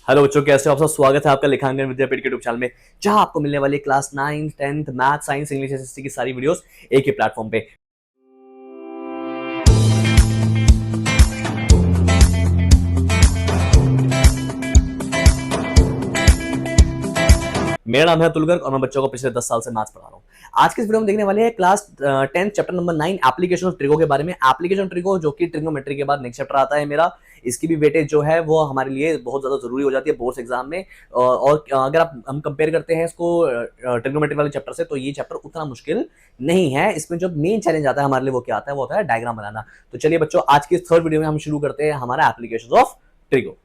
Hello बच्चों, कैसे हो आप सब। स्वागत है आपका लेखांकन विद्यापीठ के यूट्यूब चैनल में, जहां आपको मिलने वाली class 9, 10th math, science, English, SST की सारी वीडियोस एक ही प्लेटफॉर्म पे। मेरा नाम है अतुल गर्ग और मैं बच्चों को पिछले 10 साल से मैथ्स पढ़ा रहा हूँ। आज की इस वीडियो में देखने वाले हैं class 10 chapter number 9 application of trigo के बारे में। एप्लीकेशन ऑफ ट्रिगो जो कि ट्रिग्नोमेट्री के बाद नेक्स्ट चैप्टर आता है मेरा। इसकी भी वेटेज जो है वो हमारे लिए बहुत ज्यादा जरूरी हो जाती है बोर्ड्स एग्जाम में। और अगर हम कंपेयर करते हैं इसको ट्रिग्नोमेट्री वाले चैप्टर से, तो ये चैप्टर उतना मुश्किल नहीं है। इसमें जो मेन चैलेंज आता है हमारे लिए वो क्या आता है, वो होता है डायग्राम बनाना। तो चलिए बच्चों, आज की थर्ड वीडियो में हम शुरू करते हैं हमारा एप्लीकेशन ऑफ ट्रिगो।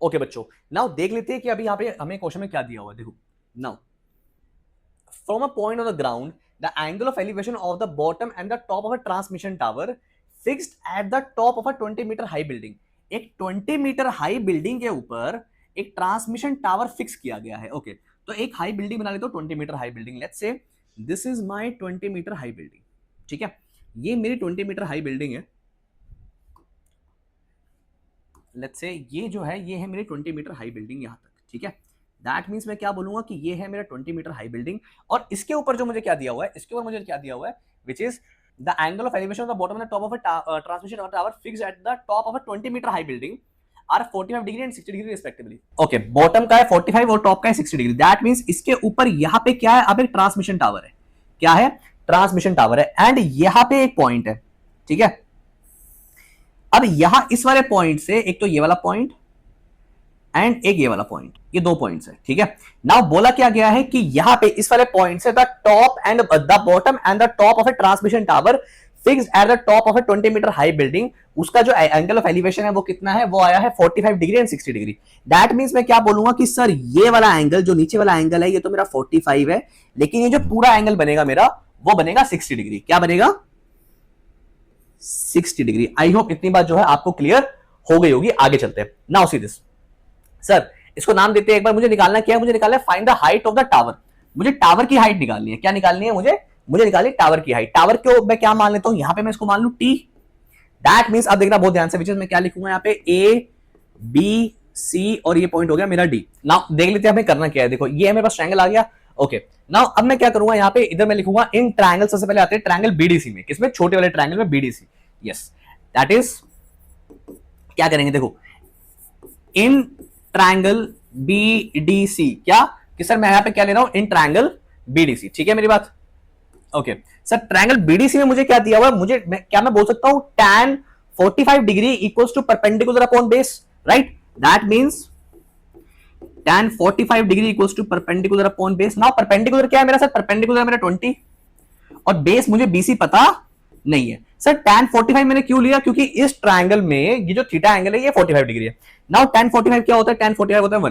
ओके बच्चों, नाउ देख लेते हैं कि अभी यहाँ पे हमें क्वेश्चन में क्या दिया हुआ है। देखो now, from a point on the ground, the angle of elevation of the bottom and the top of a transmission tower fixed at the top of a 20-meter high building। एक 20 metre high building के ऊपर एक transmission tower fix किया गया है। Okay, तो एक high building बना लेते हो, 20 metre high building. Let's say this is my 20 metre high building. ठीक है, ये मेरी 20 मीटर हाई बिल्डिंग है। लेट्स से ये जो है ये है मेरी 20 मीटर हाई बिल्डिंग यहां तक। ठीक है, दैट मीन्स मैं क्या बोलूंगा कि ये है मेरा 20 मीटर हाई बिल्डिंग। और इसके ऊपर जो मुझे क्या दिया हुआ है, इसके ऊपर मुझे क्या दिया हुआ है, which is the angle of elevation of the bottom and top of a transmission tower fixed at the top of a 20 metre high building are 45 degree and 60 degree respectively. Okay, bottom का है 45 और top का है 60 degree. That means इसके ऊपर यहाँ पे क्या है, अब एक ट्रांसमिशन टावर है। क्या है? ट्रांसमिशन टावर है। एंड यहाँ पे एक पॉइंट है। ठीक है, अब यहां इस वाले पॉइंट से एक तो ये वाला पॉइंट एंड एक ये वाला पॉइंट, ये दो पॉइंट्स है। ठीक है, नाउ बोला क्या गया है कि यहां पे इस वाले पॉइंट से the top and the bottom and the top of a transmission tower fixed at the top of a 20 metre high building, उसका जो एंगल ऑफ एलिवेशन है वो कितना है, वो आया है 45 degree and 60 degree. That means मैं क्या बोलूंगा कि सर ये वाला एंगल, जो नीचे वाला एंगल है, ये तो मेरा 45 है, लेकिन ये जो पूरा एंगल बनेगा मेरा वो बनेगा 60 डिग्री। क्या बनेगा? 60 डिग्री। आई होप इतनी बात जो है आपको क्लियर हो गई होगी। आगे चलते हैं। Now see this. सर इसको नाम देते हैं, एक बार मुझे निकालना क्या है, मुझे निकालना है find the height of the tower. मुझे टावर की हाइट निकालनी है। क्या निकालनी है मुझे निकालनी है टावर की हाइट। टावर को मैं क्या मान लेता हूं, यहां पे मैं इसको मान लू टी। दैट मींस अब देखना बहुत ध्यान से, मैं क्या लिखूंगा यहाँ पे, ए बी सी और ये पॉइंट हो गया मेरा डी। नाउ देख लेते हैं हमें करना क्या है। देखो ये मेरे पास ट्रायंगल आ गया। ओके, नाउ अब मैं क्या करूंगा, यहाँ पे इधर मैं लिखूंगा इन ट्रायंगल। सबसे पहले आते हैं ट्रायंगल बीडीसी में, किसमें? छोटे वाले ट्रायंगल में, बीडीसी। यस, दैट इज क्या करेंगे, देखो इन ट्रायंगल बीडीसी। क्या कि सर मैं यहां पे क्या ले रहा हूं, इन ट्रायंगल बीडीसी। ठीक है मेरी बात? ओके सर, ट्रायंगल बीडीसी में मुझे क्या दिया हुआ है, क्या मैं बोल सकता हूं tan 45 degree equals to perpendicular upon base, right? That means tan 45 degree equals to perpendicular upon base. Now perpendicular क्या है मेरा सर? परपेंडिकुलर मेरा 20 और बेस मुझे बीसी पता नहीं है। सर tan 45 मैंने क्यों लिया? क्योंकि इस ट्रायंगल में ये जो थीटा एंगल है ये 45 डिग्री है। नाउ tan 45 क्या होता है? tan 45 होता है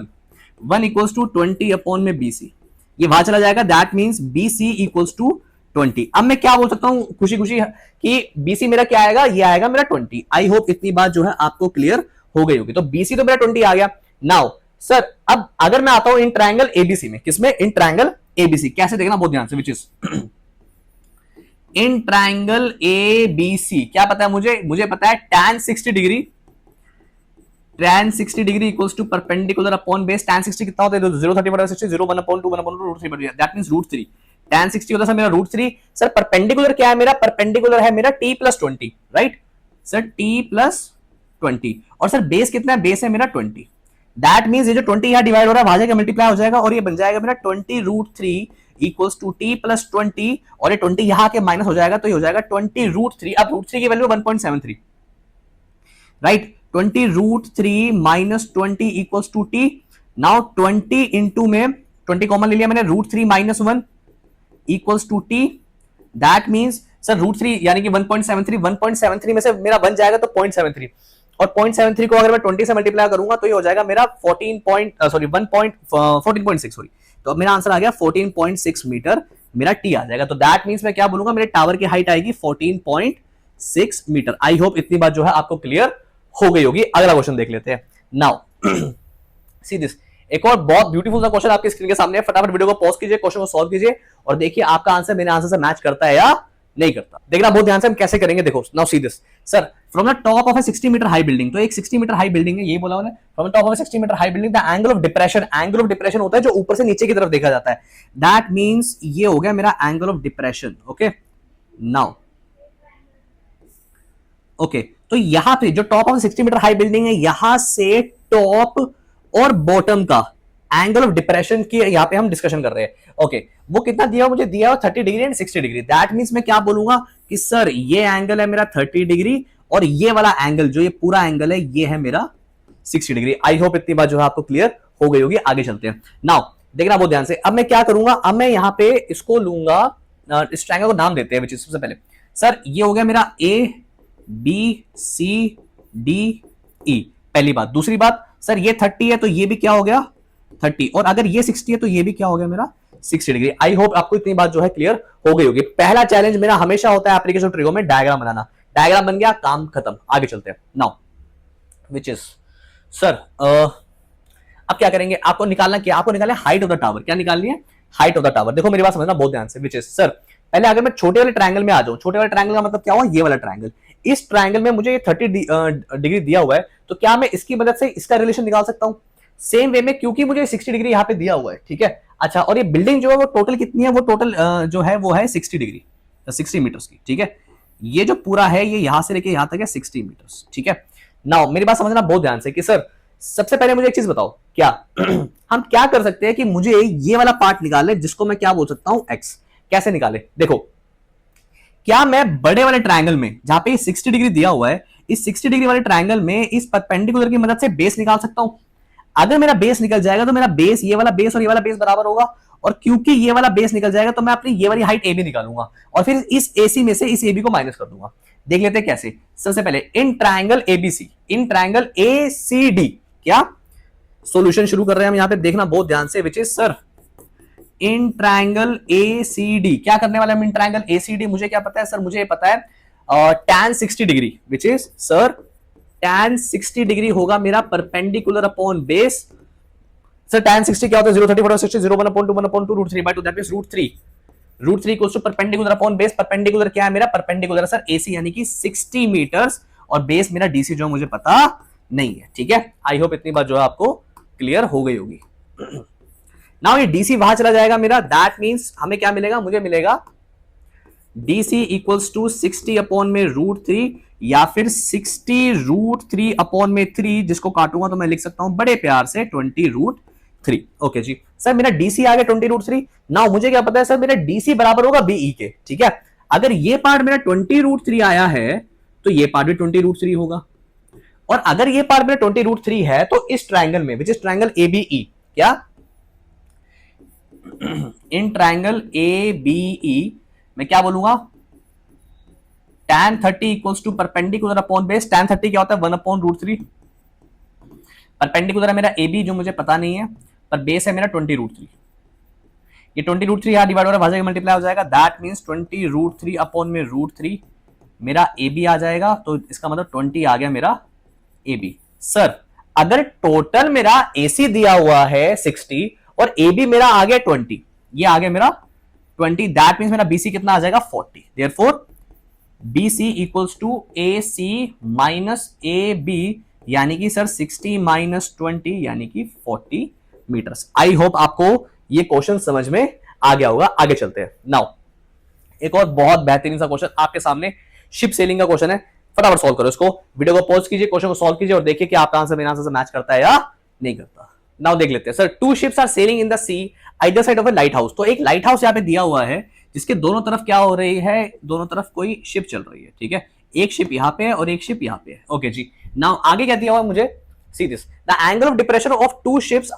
1 इक्वल्स टू 20 अपॉन में बीसी। ये वहां चला जाएगा। That means BC equals to 20। अब मैं क्या बोल सकता हूं खुशी खुशी कि बीसी मेरा क्या आएगा, ये आएगा मेरा 20। आई होप इतनी बात जो है आपको क्लियर हो गई होगी। तो बीसी तो मेरा 20 आ गया। नाउ सर अब अगर मैं आता हूं इन ट्रायंगल एबीसी में, किसमें? In triangle ABC. कैसे देखना बहुत ध्यान से, which is in triangle ABC. क्या पता है मुझे पता है tan 60 degree, tan 60 degree equals to perpendicular upon base. tan 60 कितना होता है? 030 बटा 60, 0 1 upon 2 1 upon root 3 but that means root 3। tan 60 होता है सर मेरा रूट 3। सर परपेंडिकुलर क्या है मेरा? परपेंडिकुलर है मेरा t plus 20, right sir? t plus 20। और सर बेस कितना है? बेस है मेरा 20। दैट मींस ये जो 20 यहां डिवाइड हो रहा है वहां जाकर मल्टीप्लाई हो जाएगा और ये बन जाएगा मेरा 20 root 3 equals to T plus 20। और ये 20 यहां के माइनस हो जाएगा तो ये हो जाएगा 20 रूट 3। अब रूट 3 की वैल्यू 1.73, राइट? 20 रूट 3 माइनस 20 equals to T. Now 20 into में 20 कॉमन ले लिया मैंने, root 3 minus 1 equals to T. That means sir root 3 यानी कि 1.73 में से मेरा बन जाएगा तो 0.73, और 0.73 को अगर मैं 20 से मल्टीप्लाई करूंगा तो ये हो जाएगा मेरा 14.6 सॉरी। तो अब मेरा आंसर आ गया 14.6 मीटर मेरा टी आ जाएगा। तो दैट मींस मैं क्या बोलूंगा, मेरे टावर की हाइट आएगी 14.6 मीटर। आई होप इतनी बात जो है आपको क्लियर हो गई होगी। अगला क्वेश्चन देख लेते हैं। नाउ सी दिस, एक और बहुत ब्यूटीफुल सा क्वेश्चन आपके स्क्रीन के सामने है। फटाफट वीडियो को पॉज कीजिए, क्वेश्चन को सॉल्व कीजिए और देखिए आपका आंसर मेरे आंसर से मैच करता है या नहीं करता। देखना बहुत ध्यान से हम कैसे करेंगे, देखो now see this. Sir from the top of a 60 meter high building, तो एक 60 मीटर हाई बिल्डिंग है, ये बोला मैंने, from the top of a 60 meter high building the angle of depression, angle of depression होता है जो ऊपर से नीचे की तरफ देखा जाता है, दैट मींस ये हो गया मेरा angle of depression. Okay now okay तो यहां पे जो top of 60 meter high building है, यहां से टॉप और बॉटम का एंगल ऑफ डिप्रेशन की यहां पे हम डिस्कशन कर रहे हैं। ओके वो कितना दिया मुझे, दिया 30 degree and 60 degree, that means मैं क्या बोलूंगा कि सर ये एंगल है मेरा 30 डिग्री और ये वाला एंगल जो ये पूरा एंगल है ये है मेरा 60 डिग्री। आई होप इतनी बात जो है आपको क्लियर हो गई होगी। आगे चलते हैं। नाउ देखना बहुत ध्यान से, अब मैं क्या करूंगा, अब मैं यहां पे इसको लूंगा, इस ट्रायंगल को नाम देते हैं, विच इज सबसे पहले सर ये हो गया मेरा A B C D E, पहली बात। दूसरी बात सर ये 30 है तो ये भी क्या हो गया 30, और अगर ये 60 है तो ये भी क्या हो गया मेरा 60 डिग्री। आई होप आपको इतनी बात जो है क्लियर हो गई होगी। पहला चैलेंज मेरा हमेशा होता है एप्लीकेशन ट्रिगो में डायग्राम बनाना, डायग्राम बन गया काम खत्म। आगे चलते हैं। नाउ विच इज सर अब क्या करेंगे, आपको निकालना क्या, आपको निकालना हाइट ऑफ द टावर। क्या निकालनी है, हाइट ऑफ द टावर। देखो मेरी बात समझना बहुत ध्यान से, विच इज सर पहले अगर मैं छोटे वाले ट्रायंगल में आ जाऊं, छोटे वाले ट्रायंगल का मतलब क्या हुआ, ये वाला ट्रायंगल, इस ट्रायंगल में मुझे 30 डिग्री दिया हुआ है, तो क्या मैं इसकी मदद से इसका रिलेशन निकाल सकता हूं सेम वे में, क्योंकि मुझे 60 डिग्री यहां पे दिया हुआ है। ठीक है अच्छा, और ये बिल्डिंग जो है वो टोटल कितनी है, वो टोटल जो है वो है 60 डिग्री 60 मीटर्स की। ठीक है ये जो पूरा है ये यहां से लेके यहां तक है 60 मीटर्स। ठीक है नाउ मेरी बात समझना बहुत ध्यान से कि सर सबसे पहले मुझे एक चीज बताओ, क्या हम क्या कर सकते हैं कि मुझे ये वाला पार्ट निकाले जिसको मैं क्या बोल सकता हूं एक्स। कैसे निकाले, देखो क्या मैं बड़े वाले ट्रायंगल में जहां पे 60 डिग्री दिया हुआ है, इस 60 डिग्री वाले ट्रायंगल में इस परपेंडिकुलर की मदद से बेस निकाल सकता हूं। अगर मेरा बेस निकल जाएगा तो मेरा बेस, ये वाला बेस और ये वाला बेस बराबर होगा, और क्योंकि ये वाला बेस निकल जाएगा तो मैं अपनी ये वाली हाइट ए बी निकालूंगा और फिर इस एसी में से इस ए बी को माइनस कर दूंगा। देख लेते हैं कैसे। सबसे पहले इन triangle ABC, in triangle ACD, क्या सॉल्यूशन शुरू कर रहे हैं हम यहां पे, देखना बहुत ध्यान से, which is sir in triangle ACD. क्या करने वाले हम इन ट्रायंगल एसीडी, मुझे क्या पता है सर, मुझे पता है tan 60 degree, which is sir tan 60 degree होगा मेरा perpendicular upon base. Sir tan 60 क्या होता है, 0 30 60 0 1 upon 2 1 upon 2 √3/2, that means √3 equals to perpendicular upon base. Perpendicular क्या है मेरा, परपेंडिकुलर सर एसी यानी कि 60 मीटर्स, और बेस मेरा डीसी जो मुझे पता नहीं है। ठीक है आई होप इतनी बात जो है आपको क्लियर हो गई होगी। नाउ ये डीसी वहां चला जाएगा मेरा, दैट मींस हमें क्या मिलेगा, मुझे मिलेगा डीसी इक्वल्स टू 60 अपॉन में √3 या फिर 60 √3 अपॉन में 3, जिसको काटूंगा तो मैं लिख सकता हूं बड़े प्यार से 20 √3। ओके जी सर मेरा डीसी आ गया 20 √3। नाउ मुझे क्या पता है सर, मेरा डीसी बराबर होगा बीई के। ठीक है अगर ये पार्ट मेरा 20 √3 आया है तो ये पार्ट भी 20 √3 होगा, और अगर ये पार्ट मेरा 20 √3 है तो इस ट्रायंगल में विच इज ट्रायंगल एबीई, क्या इन ट्रायंगल एबीई मैं क्या बोलूंगा, tan 30 equals to perpendicular upon base. tan 30 क्या होता है 1 अपॉन √3, परपेंडिकुलर है मेरा ए बी जो मुझे पता नहीं है, पर बेस है मेरा 20 √3। ये 20 √3 यहां डिवाइड हो रहा है, भाजक मल्टीप्लाई हो जाएगा, दैट मींस 20 √3 अपॉन में √3 मेरा ए बी आ जाएगा, तो इसका मतलब 20 आ गया मेरा ए बी। सर अगर टोटल मेरा एसी दिया हुआ है 60 और ए बी मेरा आ गया 20, ये आ गया मेरा 20, दैट मींस मेरा बीसी कितना आ जाएगा 40। Therefore BC equals to A C minus A B, यानी कि सर 60 माइनस 20 यानी कि 40 मीटर्स। आई होप आपको ये क्वेश्चन समझ में आ गया होगा। आगे चलते हैं। नाउ एक और बहुत बेहतरीन सा क्वेश्चन आपके सामने, शिप सेलिंग का क्वेश्चन है, फटाफट सॉल्व करो इसको। वीडियो को पॉज कीजिए, क्वेश्चन को सॉल्व कीजिए और देखिए कि आपका आंसर मेरा आंसर से मैच करता है या नहीं करता। नाउ देख लेते हैं। Sir 2 ships are sailing in the sea either side of a lighthouse. तो एक लाइट हाउस यहां पे दिया हुआ है जिसके दोनों तरफ क्या हो रही है, दोनों तरफ कोई शिप चल रही है। ठीक है एक शिप यहां पे है और एक शिप यहां पे है। ओके जी नाउ आगे क्या दिया हुआ है मुझे, see this, the angle of depression of 2 ships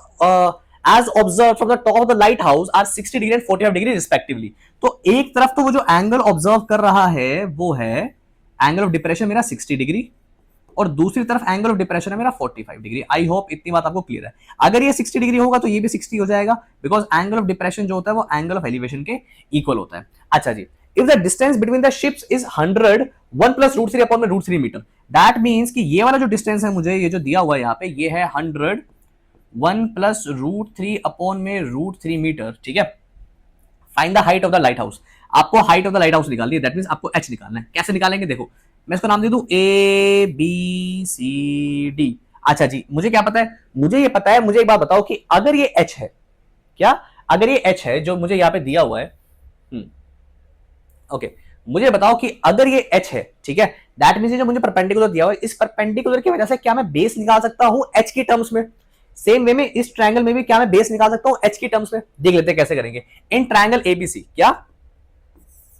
as observed from the top of the lighthouse are 60 degree and 45 degree respectively. तो एक तरफ तो वो जो एंगल ऑब्जर्व कर रहा है वो है एंगल ऑफ डिप्रेशन मेरा 60 डिग्री, और दूसरी तरफ एंगल ऑफ डिप्रेशन है मेरा 45 डिग्री। आई होप इतनी बात आपको क्लियर है। अगर ये 60 डिग्री होगा तो ये भी 60 हो जाएगा, बिकॉज एंगल ऑफ डिप्रेशन जो होता है वो एंगल ऑफ एलिवेशन के इक्वल होता है। अच्छा जी, if the distance between the ships is 100 1 प्लस √3 अपॉन में √3 मीटर, दैट मींस कि ये वाला जो डिस्टेंस है मुझे ये जो दिया हुआ है यहाँ पे, ये है 100 1 प्लस √3 अपॉन में √3 मीटर। ठीक है find the height of the light house. आपको height of the light house निकालनी है, दैट मींस आपको एच निकालना है। कैसे निकालेंगे देखो, मैं इसको नाम दे दूं ए बी सी डी। अच्छा जी, मुझे क्या पता है, मुझे ये पता है, मुझे एक बात बताओ कि अगर ये एच है, क्या अगर ये एच है जो मुझे यहां पे दिया हुआ है, ओके, मुझे बताओ कि अगर ये एच है, ठीक है, दैट मींस जो मुझे परपेंडिकुलर दिया हुआ है, इस परपेंडिकुलर की वजह से क्या मैं बेस निकाल सकता हूं एच की टर्म्स में? सेम वे में इस ट्रायंगल में भी क्या मैं बेस निकाल सकता हूं एच की टर्म्स में? देख लेते हैं कैसे करेंगे। इन ट्रायंगल एबीसी, क्या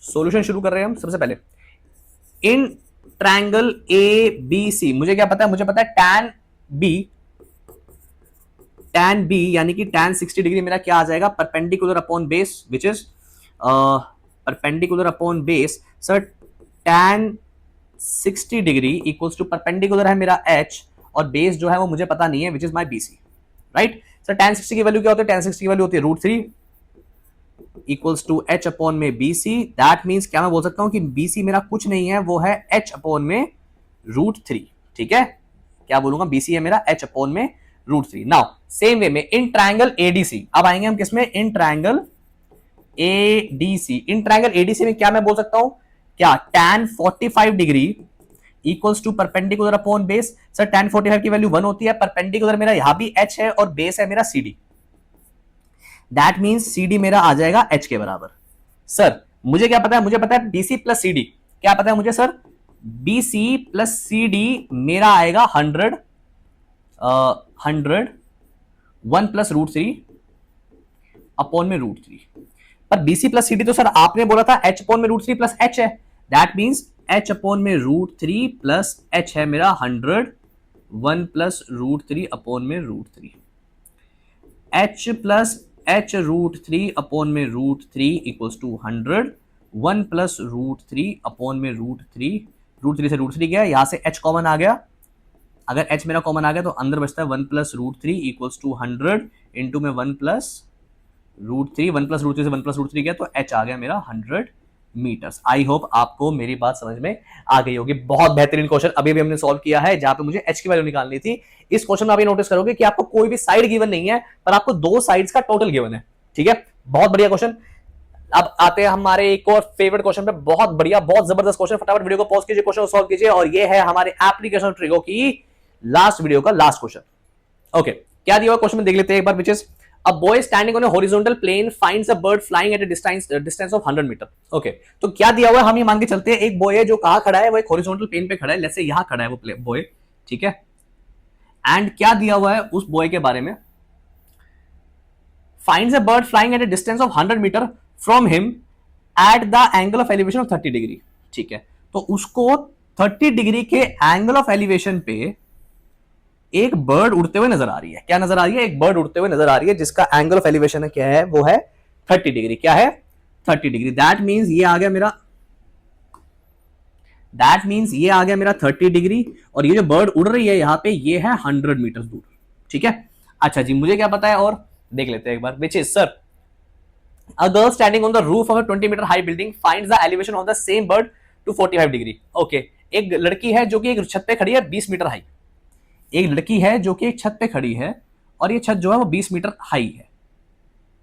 सॉल्यूशन शुरू कर रहे हैं हम सबसे पहले। In triangle A B C मुझे क्या पता है, मुझे पता है tan बी यानी कि tan 60 डिग्री मेरा क्या आ जाएगा, perpendicular upon base, which is perpendicular upon base. Sir tan 60 degree equals to perpendicular है मेरा h और बेस जो है वो मुझे पता नहीं है, which is my BC, right. Sir tan 60 की वैल्यू क्या होती है, tan 60 की वैल्यू होती है √3 इक्वल्स टू h अपॉन में बीसी। दैट मींस क्या मैं बोल सकता हूं कि बीसी मेरा कुछ नहीं है, वो है h अपॉन में √3, ठीक है। क्या बोलूंगा, बीसी है मेरा h अपॉन में √3। नाउ सेम वे में इन ट्रायंगल एडीसी, अब आएंगे हम किसमें, in triangle ADC. In triangle ADC में क्या मैं बोल सकता हूं, क्या tan 45 degree equals to perpendicular upon base. Sir tan 45 की वैल्यू 1 होती है, परपेंडिकुलर मेरा यहां भी h है और बेस है मेरा CD। दैट मींस CD मेरा आ जाएगा h के बराबर। सर मुझे क्या पता है, मुझे पता है BC प्लस CD, क्या पता है मुझे सर, BC प्लस CD मेरा आएगा 100 1 प्लस √3 अपॉन में √3। पर BC प्लस CD तो सर आपने बोला था h अपॉन में √3 प्लस h है, दैट मींस h अपॉन में √3 प्लस h है मेरा 100 1 प्लस √3 अपॉन में √3। h प्लस h √3 अपॉन में √3 इक्वल्स टू 100 1 प्लस √3 अपॉन में √3 से √3 गया, यहां से h कॉमन आ गया। अगर h मेरा कॉमन आ गया तो अंदर बचता है 1 प्लस √3 इक्वल्स टू 100 इंटू में 1 प्लस √3, 1 प्लस √3 से 1 प्लस √3 गया तो h आ गया मेरा 100 मीटर्स। आई होप आपको मेरी बात समझ में आ गई होगी। बहुत बेहतरीन क्वेश्चन अभी भी हमने सॉल्व किया है, जहां पे मुझे h की वैल्यू निकालनी थी। इस क्वेश्चन में आप ये नोटिस करोगे कि आपको कोई भी साइड गिवन नहीं है, पर आपको दो साइड्स का टोटल गिवन है, ठीक है। बहुत बढ़िया क्वेश्चन। अब आते हैं हमारे एक और फेवरेट क्वेश्चन पे, बहुत बढ़िया, बहुत जबरदस्त क्वेश्चन। फटाफट वीडियो को पॉज कीजिए, क्वेश्चन को सॉल्व कीजिए, और ये है हमारे एप्लीकेशन ट्रिगो की लास्ट वीडियो का लास्ट क्वेश्चन। ओके, क्या दिया हुआ क्वेश्चन में देख लेते हैं एक बार, which is A boy standing on a horizontal plane finds a bird flying at a distance of 100 meter. Okay, तो क्या दिया हुआ है, हम ये मान के चलते हैं एक बॉय है जो कहां खड़ा है, वो एक हॉरिजॉन्टल प्लेन पे खड़ा है, लेट्स से यहां खड़ा है वो बॉय, ठीक है। एंड क्या दिया हुआ है उस बॉय के बारे में, finds a bird flying at a distance of 100 meter from him at the angle of elevation of 30 degree, ठीक है। तो उसको 30 डिग्री के एंगल ऑफ एलिवेशन पे एक बर्ड उड़ते हुए नजर आ रही है। क्या नजर आ रही है, एक बर्ड उड़ते हुए नजर आ रही है जिसका एंगल ऑफ एलिवेशन है, क्या है, वो है 30 डिग्री। क्या है, 30 डिग्री। दैट मींस ये आ गया मेरा, दैट मींस ये आ गया मेरा 30 डिग्री, और ये जो बर्ड उड़ रही है यहां पे ये है 100 मीटर दूर, ठीक है। अच्छा जी, मुझे क्या पता है और देख लेते हैं एक बार, which is sir a girl standing on the roof of a 20 meter high building finds the elevation of the same bird to 45 degree. Okay, एक लड़की है जो कि एक छत पे खड़ी है 20 मीटर हाई, एक लड़की है जो कि एक छत पे खड़ी है और ये छत जो है वो 20 मीटर हाई है,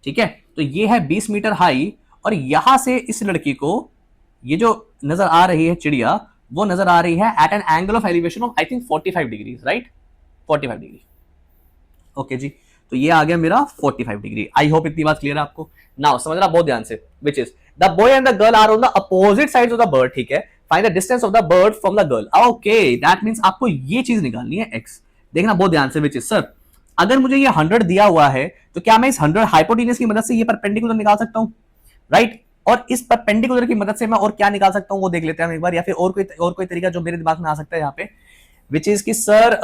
ठीक है। तो ये है 20 मीटर हाई, और यहां से इस लड़की को ये जो नजर आ रही है चिड़िया, वो नजर आ रही है at an angle of elevation of I think 45 degree, right, 45 degree. Okay जी, तो ये आ गया मेरा 45 डिग्री। आई होप इतनी बात क्लियर है आपको। नाउ समझना बहुत ध्यान से, which is the boy and the girl are on the opposite sides of the bird, ठीक है। Find the distance of the bird from the girl. Okay, that means आपको ये चीज निकालनी है x। देखना बहुत ध्यान से, विच इज सर अगर मुझे ये 100 दिया हुआ है तो क्या मैं इस 100 हाइपोटेन्यूज की मदद से ये परपेंडिकुलर निकाल सकता हूं, राइट। और इस परपेंडिकुलर की मदद से मैं और क्या निकाल सकता हूं वो देख लेते हैं हम एक बार, या फिर और कोई तरीका जो मेरे दिमाग में आ सकता है यहाँ पे, विच इज कि सर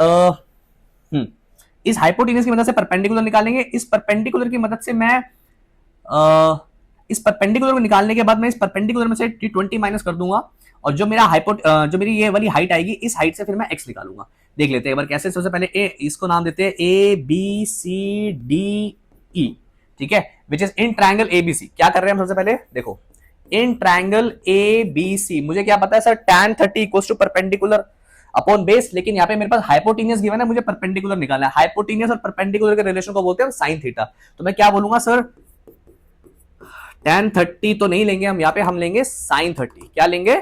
इस हाइपोटेन्यूज की मदद से परपेंडिकुलर निकालेंगे। इस परपेंडिकुलर की मदद से मैं इस परपेंडिकुलर को निकालने के बाद मैं इस परपेंडिकुलर में से 20 माइनस कर दूंगा, और जो मेरा जो मेरी ये वाली हाइट आएगी, इस हाइट से फिर मैं x निकालूंगा। देख लेते हैं एक बार कैसे। सबसे पहले इसको नाम देते हैं ABCDE, ठीक है, which is in triangle ABC। क्या कर रहे हैं हम सबसे पहले, देखो इन ट्रायंगल ABC मुझे क्या पता है sir, tan 30 equals to perpendicular upon base, लेकिन यहाँ पे मेरे पास हाइपोटेन्यूज गिवन है, मुझे परपेंडिकुलर निकालना है। हाइपोटेन्यूज और परपेंडिकुलर के रिलेशन को बोलते हैं साइन थीटा। तो मैं क्या बोलूंगा सर, tan 30 तो नहीं लेंगे हम यहाँ पे, हम लेंगे sin 30। क्या लेंगे?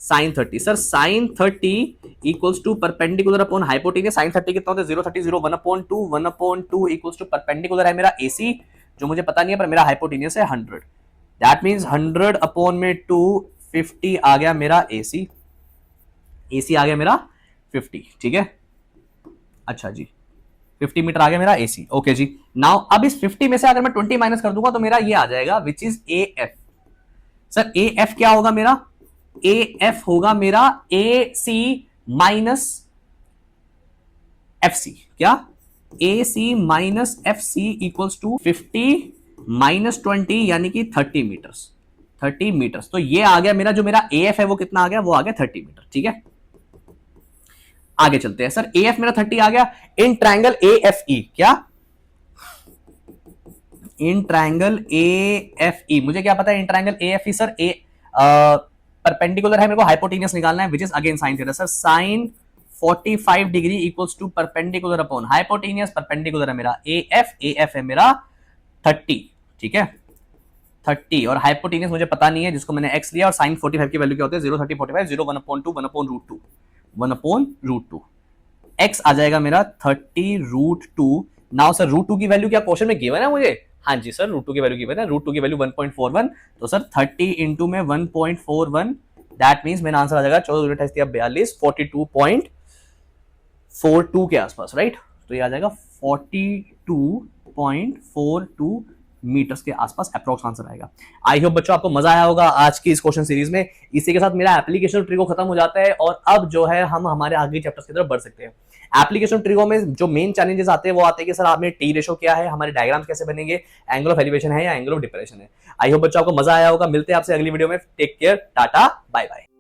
sin 30। Sir sin 30 equals to perpendicular upon hypotenuse. sin 30 कितना होता है? 0 30 0 1/2 1/2 इक्वल्स टू परपेंडिकुलर है मेरा AC, जो मुझे पता नहीं है, पर मेरा हाइपोटेन्यूज है 100। दैट मींस 100 अपॉन में 2 50 आ गया मेरा AC। AC आ गया मेरा 50, ठीक है। अच्छा जी, 50 मीटर आ गया मेरा AC। ओके जी, नाउ अब इस 50 में से अगर मैं 20 माइनस कर दूंगा तो मेरा ये आ जाएगा which is AF। Sir AF क्या होगा मेरा? AF होगा मेरा AC माइनस FC। क्या? AC minus FC equals to 50 minus 20 यानी कि 30 मीटर्स। 30 मीटर्स। तो ये आ गया मेरा, जो मेरा AF है वो कितना आ गया? वो आ गया 30 मीटर, ठीक है। आगे चलते हैं। सर AF मेरा 30 आ गया। इन ट्रायंगल AFE, क्या? इन ट्रायंगल AFE मुझे क्या पता है? In triangle AFE sir perpendicular है, मेरे को हाइपोटेन्यूज निकालना है, which is again sine theta. Sir sine 45 degree equals to perpendicular upon hypotenuse, perpendicular है मेरा AF है मेरा 30, ठीक है 30, और हाइपोटेन्यूज मुझे पता नहीं है, जिसको मैंने x लिया, और साइन 45 की वैल्यू क्या होती है? 0 30 45 0 1/2 1/√2 1/√2। x आ जाएगा मेरा 30√2। नाउ सर √2 की वैल्यू क्या क्वेश्चन में गिवन है मुझे? हाँ जी सर, √2 की वैल्यू गिवन है। √2 की वैल्यू 1.41। तो सर 30 इंटू में 1.41, दैट मीन्स मेरा आंसर आ जाएगा 14 42.42 के आसपास, राइट। तो ये आ जाएगा 42.42 मीटर्स के आसपास अप्रोक्स आंसर आएगा। आई होप बच्चों आपको मजा आया होगा आज की इस क्वेश्चन सीरीज में। इसी के साथ मेरा एप्लीकेशन ट्रिको खत्म हो जाता है, और अब जो है हम हमारे आगे चैप्टर्स की तरफ बढ़ सकते हैं। एप्लीकेशन ट्रिको में जो मेन चैलेंजेस आते हैं वो आते हैं कि सर आप में टी रेशो क्या है, हमारे डायग्राम्स कैसे बनेंगे, एंगल ऑफ एलिवेशन है या एंगल ऑफ डिप्रेशन है। आई होप बच्चों आपको मजा आया होगा। मिलते हैं आपसे अगली वीडियो में। Take care, tata, bye bye.